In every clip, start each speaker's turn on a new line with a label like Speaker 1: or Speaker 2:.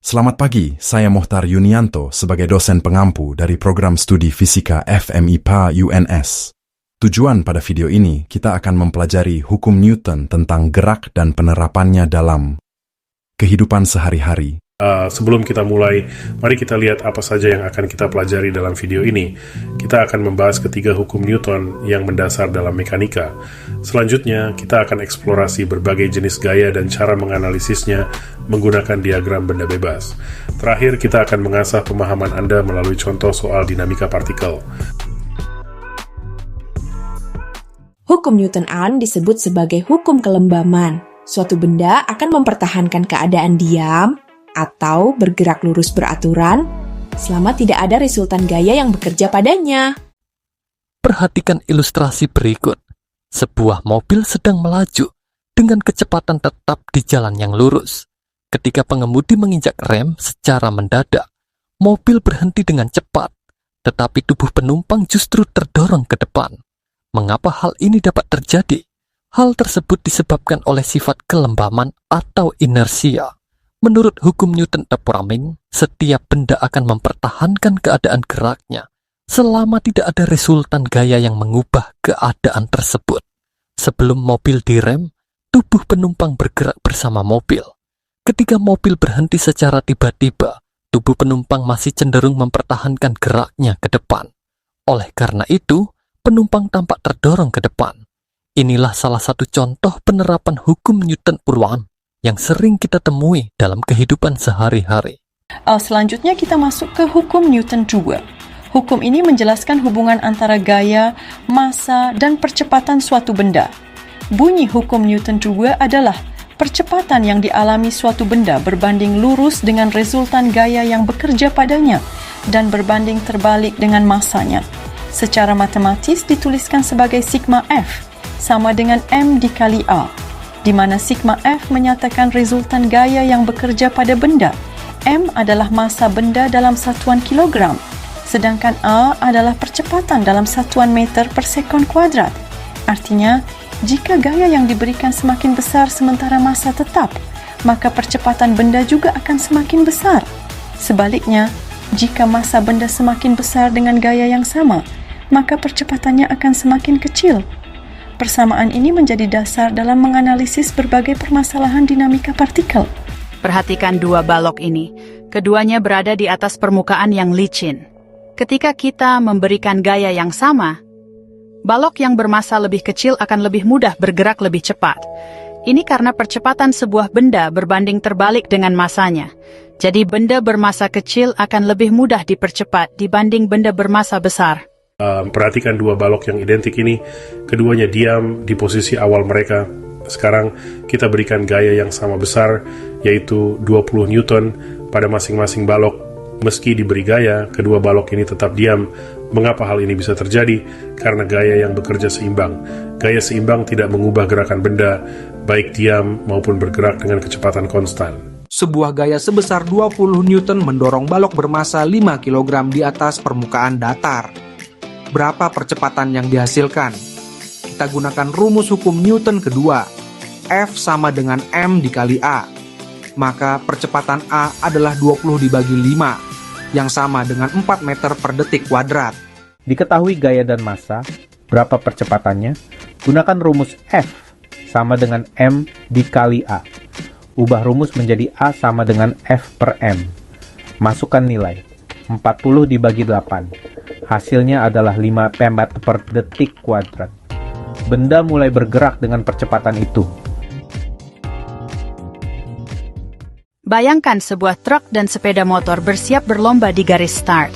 Speaker 1: Selamat pagi, saya Mohtar Yunianto sebagai dosen pengampu dari program studi fisika FMIPA UNS. Tujuan pada video ini, kita akan mempelajari hukum Newton tentang gerak dan penerapannya dalam kehidupan sehari-hari.
Speaker 2: Sebelum kita mulai, mari kita lihat apa saja yang akan kita pelajari dalam video ini. Kita akan membahas ketiga hukum Newton yang mendasar dalam mekanika. Selanjutnya, kita akan eksplorasi berbagai jenis gaya dan cara menganalisisnya menggunakan diagram benda bebas. Terakhir, kita akan mengasah pemahaman Anda melalui contoh soal dinamika partikel.
Speaker 3: Hukum Newton-Arn disebut sebagai hukum kelembaman. Suatu benda akan mempertahankan keadaan diam atau bergerak lurus beraturan selama tidak ada resultan gaya yang bekerja padanya.
Speaker 4: Perhatikan ilustrasi berikut. Sebuah mobil sedang melaju dengan kecepatan tetap di jalan yang lurus. Ketika pengemudi menginjak rem secara mendadak, mobil berhenti dengan cepat, tetapi tubuh penumpang justru terdorong ke depan. Mengapa hal ini dapat terjadi? Hal tersebut disebabkan oleh sifat kelembaman atau inersia. Menurut hukum Newton Temporamin, setiap benda akan mempertahankan keadaan geraknya selama tidak ada resultan gaya yang mengubah keadaan tersebut. Sebelum mobil direm, tubuh penumpang bergerak bersama mobil. Ketika mobil berhenti secara tiba-tiba, tubuh penumpang masih cenderung mempertahankan geraknya ke depan. Oleh karena itu, penumpang tampak terdorong ke depan. Inilah salah satu contoh penerapan hukum Newton-Arn yang sering kita temui dalam kehidupan sehari-hari.
Speaker 5: Selanjutnya kita masuk ke hukum Newton II. Hukum ini menjelaskan hubungan antara gaya, massa, dan percepatan suatu benda. Bunyi hukum Newton II adalah percepatan yang dialami suatu benda berbanding lurus dengan resultan gaya yang bekerja padanya dan berbanding terbalik dengan massanya. Secara matematis dituliskan sebagai sigma F sama dengan M dikali A, di mana sigma F menyatakan resultan gaya yang bekerja pada benda. M adalah massa benda dalam satuan kilogram, sedangkan A adalah percepatan dalam satuan meter per sekon kuadrat. Artinya, jika gaya yang diberikan semakin besar sementara massa tetap, maka percepatan benda juga akan semakin besar. Sebaliknya, jika massa benda semakin besar dengan gaya yang sama, maka percepatannya akan semakin kecil. Persamaan ini menjadi dasar dalam menganalisis berbagai permasalahan dinamika partikel.
Speaker 6: Perhatikan dua balok ini. Keduanya berada di atas permukaan yang licin. Ketika kita memberikan gaya yang sama, balok yang bermassa lebih kecil akan lebih mudah bergerak lebih cepat. Ini karena percepatan sebuah benda berbanding terbalik dengan massanya. Jadi benda bermassa kecil akan lebih mudah dipercepat dibanding benda bermassa besar.
Speaker 2: Perhatikan dua balok yang identik ini, keduanya diam di posisi awal mereka. Sekarang kita berikan gaya yang sama besar, yaitu 20 Newton pada masing-masing balok. Meski diberi gaya, kedua balok ini tetap diam. Mengapa hal ini bisa terjadi? Karena gaya yang bekerja seimbang. Gaya seimbang tidak mengubah gerakan benda, baik diam maupun bergerak dengan kecepatan konstan.
Speaker 7: Sebuah gaya sebesar 20 Newton mendorong balok bermassa 5 kg di atas permukaan datar. Berapa percepatan yang dihasilkan? Kita gunakan rumus hukum Newton kedua. F sama dengan M dikali A. Maka percepatan A adalah 20 dibagi 5, yang sama dengan 4 meter per detik kuadrat.
Speaker 8: Diketahui gaya dan massa, berapa percepatannya? Gunakan rumus F sama dengan M dikali A. Ubah rumus menjadi A sama dengan F per M. Masukkan nilai. 40 dibagi 8. Hasilnya adalah 5 meter per detik kuadrat. Benda mulai bergerak dengan percepatan itu.
Speaker 6: Bayangkan sebuah truk dan sepeda motor bersiap berlomba di garis start.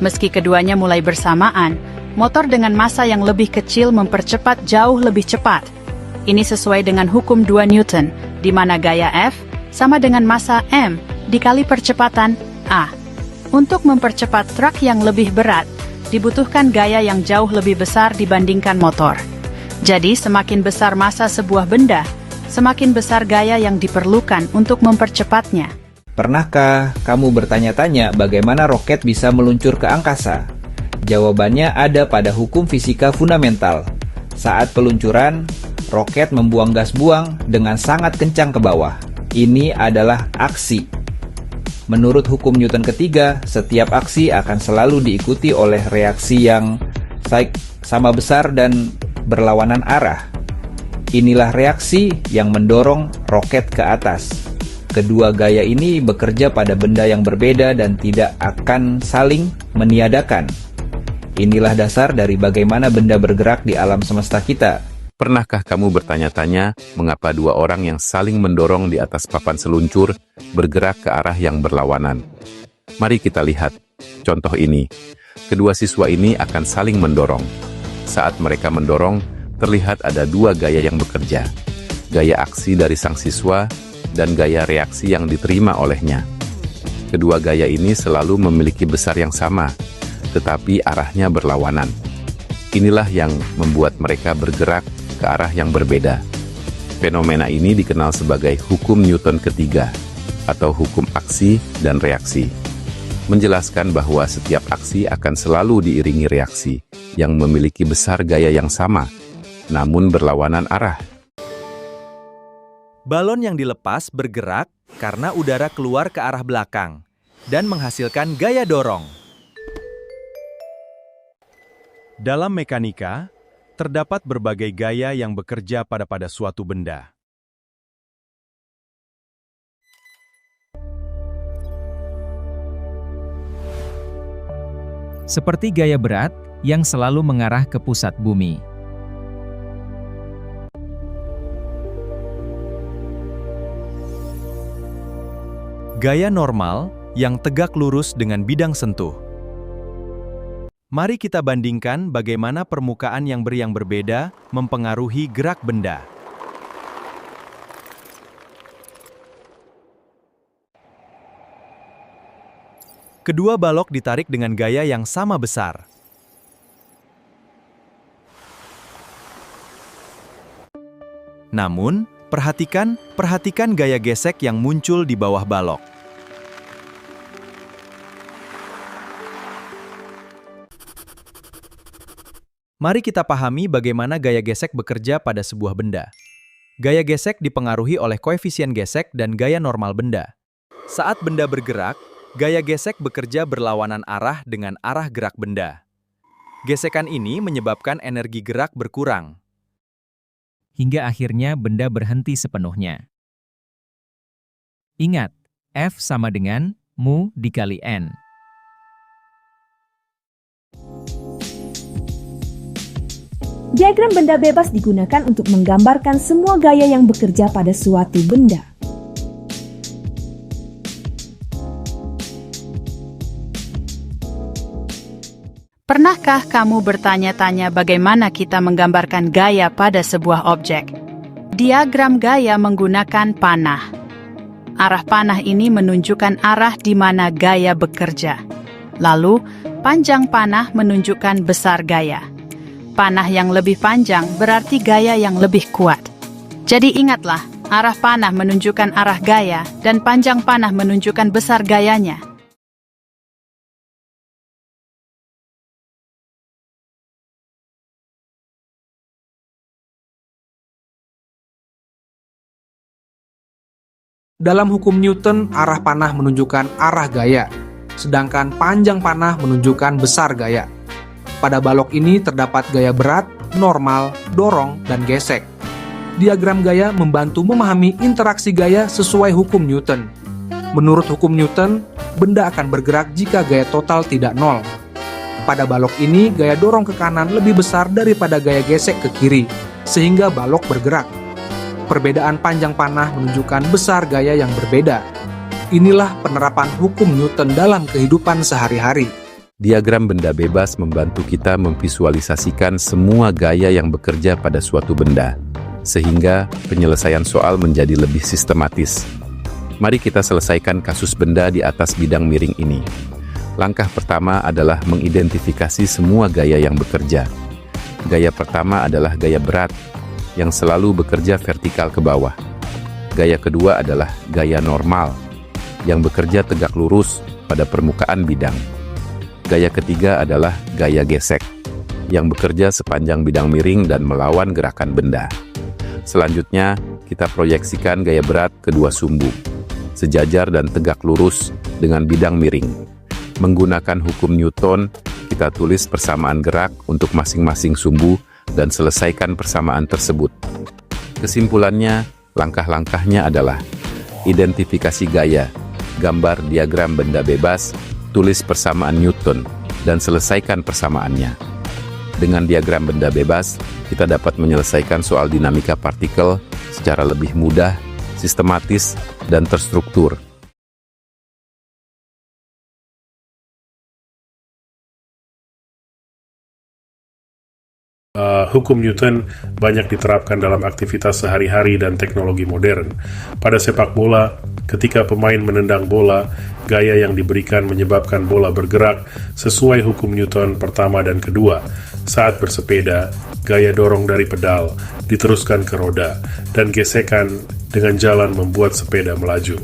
Speaker 6: Meski keduanya mulai bersamaan, motor dengan massa yang lebih kecil mempercepat jauh lebih cepat. Ini sesuai dengan hukum 2 Newton, di mana gaya F sama dengan massa M dikali percepatan A. Untuk mempercepat truk yang lebih berat, dibutuhkan gaya yang jauh lebih besar dibandingkan motor. Jadi, semakin besar massa sebuah benda, semakin besar gaya yang diperlukan untuk mempercepatnya.
Speaker 9: Pernahkah kamu bertanya-tanya bagaimana roket bisa meluncur ke angkasa? Jawabannya ada pada hukum fisika fundamental. Saat peluncuran, roket membuang gas buang dengan sangat kencang ke bawah. Ini adalah aksi. Menurut hukum Newton ketiga, setiap aksi akan selalu diikuti oleh reaksi yang sama besar dan berlawanan arah. Inilah reaksi yang mendorong roket ke atas. Kedua gaya ini bekerja pada benda yang berbeda dan tidak akan saling meniadakan. Inilah dasar dari bagaimana benda bergerak di alam semesta kita.
Speaker 10: Pernahkah kamu bertanya-tanya mengapa dua orang yang saling mendorong di atas papan seluncur bergerak ke arah yang berlawanan? Mari kita lihat contoh ini. Kedua siswa ini akan saling mendorong. Saat mereka mendorong, terlihat ada dua gaya yang bekerja. Gaya aksi dari sang siswa dan gaya reaksi yang diterima olehnya. Kedua gaya ini selalu memiliki besar yang sama, tetapi arahnya berlawanan. Inilah yang membuat mereka bergerak ke arah yang berbeda. Fenomena ini dikenal sebagai hukum Newton ketiga, atau hukum aksi dan reaksi. Menjelaskan bahwa setiap aksi akan selalu diiringi reaksi, yang memiliki besar gaya yang sama, namun berlawanan arah.
Speaker 11: Balon yang dilepas bergerak karena udara keluar ke arah belakang, dan menghasilkan gaya dorong. Dalam mekanika, terdapat berbagai gaya yang bekerja pada suatu benda.
Speaker 12: Seperti gaya berat yang selalu mengarah ke pusat bumi.
Speaker 11: Gaya normal yang tegak lurus dengan bidang sentuh. Mari kita bandingkan bagaimana permukaan yang berbeda mempengaruhi gerak benda. Kedua balok ditarik dengan gaya yang sama besar. Namun, perhatikan gaya gesek yang muncul di bawah balok. Mari kita pahami bagaimana gaya gesek bekerja pada sebuah benda. Gaya gesek dipengaruhi oleh koefisien gesek dan gaya normal benda. Saat benda bergerak, gaya gesek bekerja berlawanan arah dengan arah gerak benda. Gesekan ini menyebabkan energi gerak berkurang.
Speaker 12: Hingga akhirnya benda berhenti sepenuhnya. Ingat, F sama dengan mu dikali N.
Speaker 3: Diagram benda bebas digunakan untuk menggambarkan semua gaya yang bekerja pada suatu benda.
Speaker 6: Pernahkah kamu bertanya-tanya bagaimana kita menggambarkan gaya pada sebuah objek? Diagram gaya menggunakan panah. Arah panah ini menunjukkan arah di mana gaya bekerja. Lalu, panjang panah menunjukkan besar gaya. Panah yang lebih panjang berarti gaya yang lebih kuat. Jadi ingatlah, arah panah menunjukkan arah gaya dan panjang panah menunjukkan besar gayanya.
Speaker 7: Dalam hukum Newton, arah panah menunjukkan arah gaya, sedangkan panjang panah menunjukkan besar gaya. Pada balok ini terdapat gaya berat, normal, dorong, dan gesek. Diagram gaya membantu memahami interaksi gaya sesuai hukum Newton. Menurut hukum Newton, benda akan bergerak jika gaya total tidak nol. Pada balok ini, gaya dorong ke kanan lebih besar daripada gaya gesek ke kiri, sehingga balok bergerak. Perbedaan panjang panah menunjukkan besar gaya yang berbeda. Inilah penerapan hukum Newton dalam kehidupan sehari-hari.
Speaker 10: Diagram benda bebas membantu kita memvisualisasikan semua gaya yang bekerja pada suatu benda, sehingga penyelesaian soal menjadi lebih sistematis. Mari kita selesaikan kasus benda di atas bidang miring ini. Langkah pertama adalah mengidentifikasi semua gaya yang bekerja. Gaya pertama adalah gaya berat, yang selalu bekerja vertikal ke bawah. Gaya kedua adalah gaya normal, yang bekerja tegak lurus pada permukaan bidang. Gaya ketiga adalah gaya gesek, yang bekerja sepanjang bidang miring dan melawan gerakan benda. Selanjutnya, kita proyeksikan gaya berat kedua sumbu. sejajar dan tegak lurus dengan bidang miring. Menggunakan hukum Newton, kita tulis persamaan gerak untuk masing-masing sumbu dan selesaikan persamaan tersebut. Kesimpulannya, langkah-langkahnya adalah identifikasi gaya, gambar diagram benda bebas, tulis persamaan Newton, dan selesaikan persamaannya. Dengan diagram benda bebas, kita dapat menyelesaikan soal dinamika partikel secara lebih mudah, sistematis, dan terstruktur.
Speaker 2: Hukum Newton banyak diterapkan dalam aktivitas sehari-hari dan teknologi modern. Pada sepak bola, ketika pemain menendang bola, gaya yang diberikan menyebabkan bola bergerak sesuai hukum Newton pertama dan kedua. Saat bersepeda, gaya dorong dari pedal diteruskan ke roda, dan gesekan dengan jalan membuat sepeda melaju.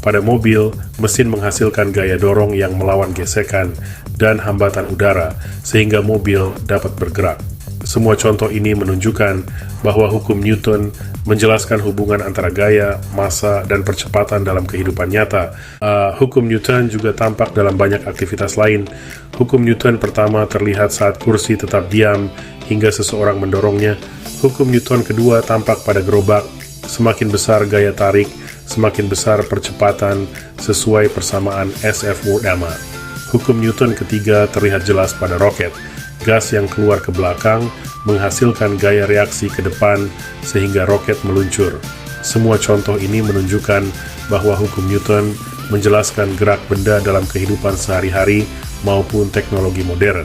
Speaker 2: Pada mobil, mesin menghasilkan gaya dorong yang melawan gesekan dan hambatan udara, sehingga mobil dapat bergerak. Semua contoh ini menunjukkan bahwa hukum Newton menjelaskan hubungan antara gaya, massa, dan percepatan dalam kehidupan nyata. Hukum Newton juga tampak dalam banyak aktivitas lain. Hukum Newton pertama terlihat saat kursi tetap diam hingga seseorang mendorongnya. Hukum Newton kedua tampak pada gerobak. Semakin besar gaya tarik, semakin besar percepatan sesuai persamaan SF Wurthammer. Hukum Newton ketiga terlihat jelas pada roket. Gas yang keluar ke belakang menghasilkan gaya reaksi ke depan sehingga roket meluncur. Semua contoh ini menunjukkan bahwa hukum Newton menjelaskan gerak benda dalam kehidupan sehari-hari maupun teknologi modern.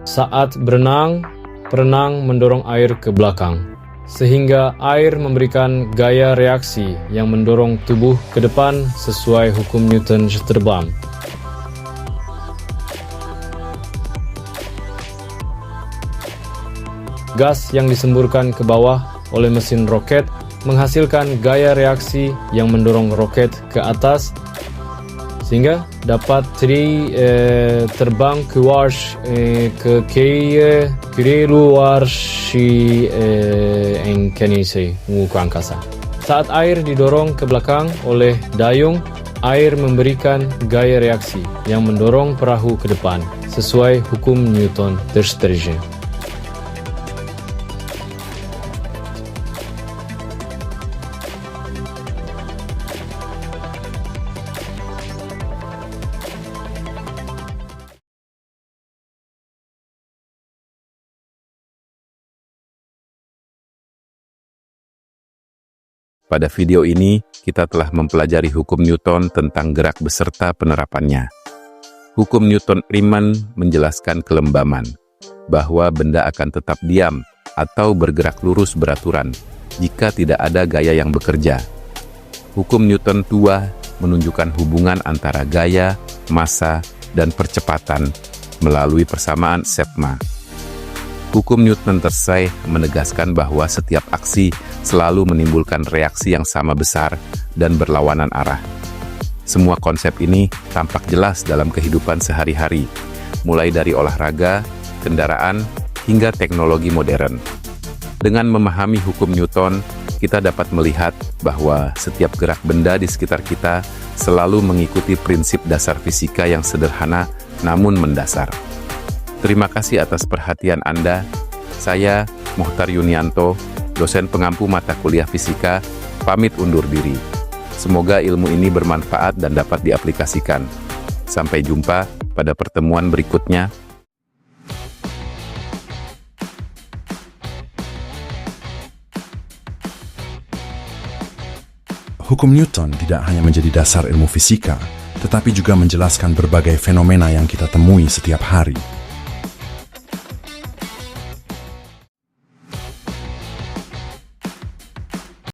Speaker 13: Saat berenang, perenang mendorong air ke belakang, sehingga air memberikan gaya reaksi yang mendorong tubuh ke depan sesuai hukum Newton terbang. Gas yang disemburkan ke bawah oleh mesin roket menghasilkan gaya reaksi yang mendorong roket ke atas, sehingga dapat terbang keluar ke luar muka angkasa. Saat air didorong ke belakang oleh dayung, air memberikan gaya reaksi yang mendorong perahu ke depan sesuai hukum Newton terseterusnya.
Speaker 10: Pada video ini, kita telah mempelajari hukum Newton tentang gerak beserta penerapannya. Hukum Newton-Riemann menjelaskan kelembaman, bahwa benda akan tetap diam atau bergerak lurus beraturan jika tidak ada gaya yang bekerja. Hukum Newton II menunjukkan hubungan antara gaya, massa, dan percepatan melalui persamaan Sepma. Hukum Newton tertiary menegaskan bahwa setiap aksi selalu menimbulkan reaksi yang sama besar dan berlawanan arah. Semua konsep ini tampak jelas dalam kehidupan sehari-hari, mulai dari olahraga, kendaraan, hingga teknologi modern. Dengan memahami hukum Newton, kita dapat melihat bahwa setiap gerak benda di sekitar kita selalu mengikuti prinsip dasar fisika yang sederhana namun mendasar. Terima kasih atas perhatian Anda. Saya, Muhtar Yunianto, dosen pengampu mata kuliah fisika, pamit undur diri. Semoga ilmu ini bermanfaat dan dapat diaplikasikan. Sampai jumpa pada pertemuan berikutnya.
Speaker 1: Hukum Newton tidak hanya menjadi dasar ilmu fisika, tetapi juga menjelaskan berbagai fenomena yang kita temui setiap hari.